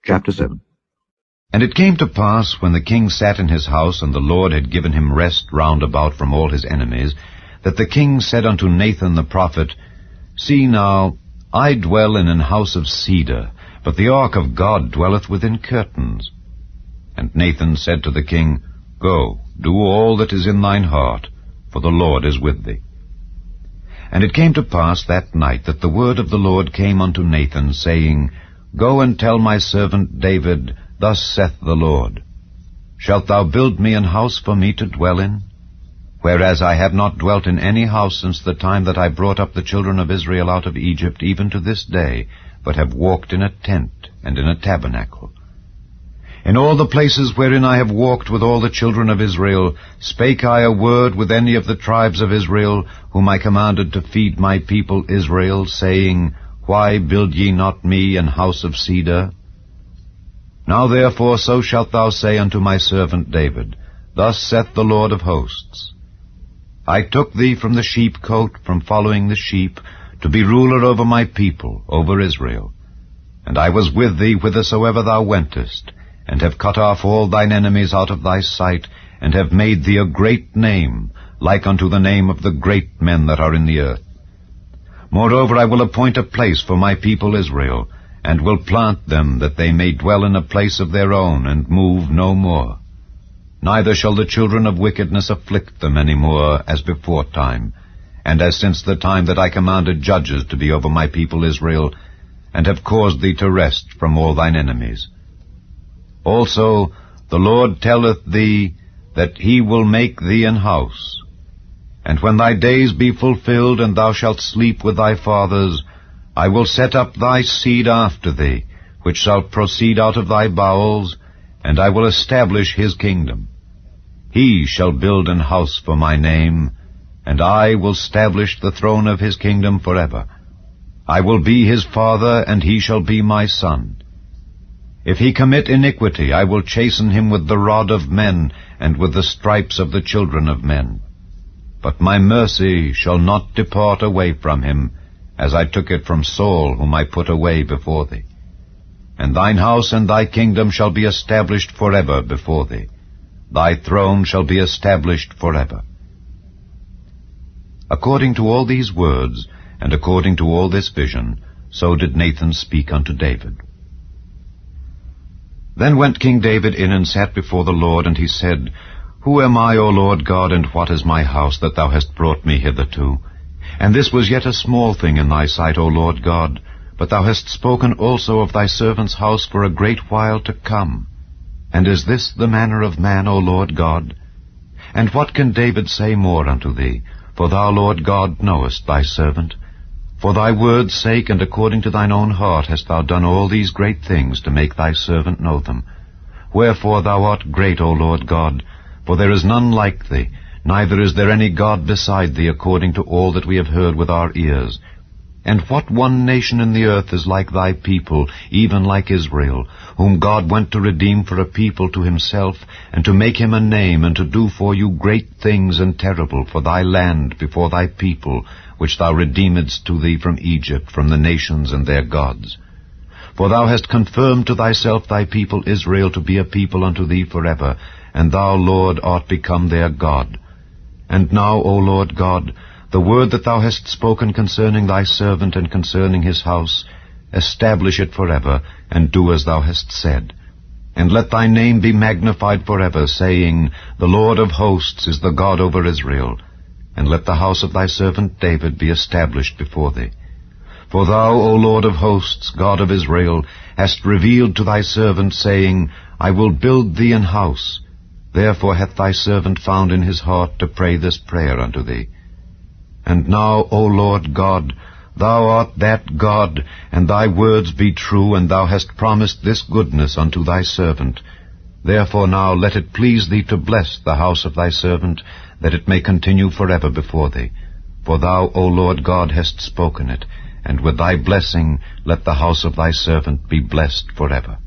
Chapter 7. And it came to pass, when the king sat in his house, and the Lord had given him rest round about from all his enemies, that the king said unto Nathan the prophet, See now, I dwell in an house of cedar, but the ark of God dwelleth within curtains. And Nathan said to the king, Go, do all that is in thine heart, for the Lord is with thee. And it came to pass that night that the word of the Lord came unto Nathan, saying, Go and tell my servant David, Thus saith the Lord, Shalt thou build me an house for me to dwell in? Whereas I have not dwelt in any house since the time that I brought up the children of Israel out of Egypt, even to this day, but have walked in a tent and in a tabernacle. In all the places wherein I have walked with all the children of Israel, spake I a word with any of the tribes of Israel, whom I commanded to feed my people Israel, saying, Why build ye not me an house of cedar? Now therefore so shalt thou say unto my servant David, Thus saith the Lord of hosts, I took thee from the sheepcote, from following the sheep, to be ruler over my people, over Israel. And I was with thee whithersoever thou wentest, and have cut off all thine enemies out of thy sight, and have made thee a great name, like unto the name of the great men that are in the earth. Moreover, I will appoint a place for my people Israel, and will plant them, that they may dwell in a place of their own, and move no more. Neither shall the children of wickedness afflict them any more, as before time, and as since the time that I commanded judges to be over my people Israel, and have caused thee to rest from all thine enemies. Also the Lord telleth thee that he will make thee an house. And when thy days be fulfilled, and thou shalt sleep with thy fathers, I will set up thy seed after thee, which shall proceed out of thy bowels, and I will establish his kingdom. He shall build an house for my name, and I will establish the throne of his kingdom forever. I will be his father, and he shall be my son. If he commit iniquity, I will chasten him with the rod of men, and with the stripes of the children of men. But my mercy shall not depart away from him, as I took it from Saul, whom I put away before thee. And thine house and thy kingdom shall be established forever before thee. Thy throne shall be established forever. According to all these words, and according to all this vision, so did Nathan speak unto David. Then went King David in and sat before the Lord, and he said, Who am I, O Lord God, and what is my house, that thou hast brought me hitherto? And this was yet a small thing in thy sight, O Lord God, but thou hast spoken also of thy servant's house for a great while to come. And is this the manner of man, O Lord God? And what can David say more unto thee? For thou, Lord God, knowest thy servant. For thy word's sake, and according to thine own heart, hast thou done all these great things to make thy servant know them. Wherefore thou art great, O Lord God, for there is none like thee, neither is there any God beside thee, according to all that we have heard with our ears. And what one nation in the earth is like thy people, even like Israel, whom God went to redeem for a people to himself, and to make him a name, and to do for you great things and terrible for thy land before thy people, which thou redeemedst to thee from Egypt, from the nations and their gods. For thou hast confirmed to thyself thy people Israel to be a people unto thee forever, and thou, Lord, art become their God. And now, O Lord God, the word that thou hast spoken concerning thy servant and concerning his house, establish it forever, and do as thou hast said. And let thy name be magnified forever, saying, The Lord of hosts is the God over Israel. And let the house of thy servant David be established before thee. For thou, O Lord of hosts, God of Israel, hast revealed to thy servant, saying, I will build thee an house. Therefore hath thy servant found in his heart to pray this prayer unto thee. And now, O Lord God, thou art that God, and thy words be true, and thou hast promised this goodness unto thy servant. Therefore now let it please thee to bless the house of thy servant, that it may continue forever before thee. For thou, O Lord God, hast spoken it, and with thy blessing let the house of thy servant be blessed forever.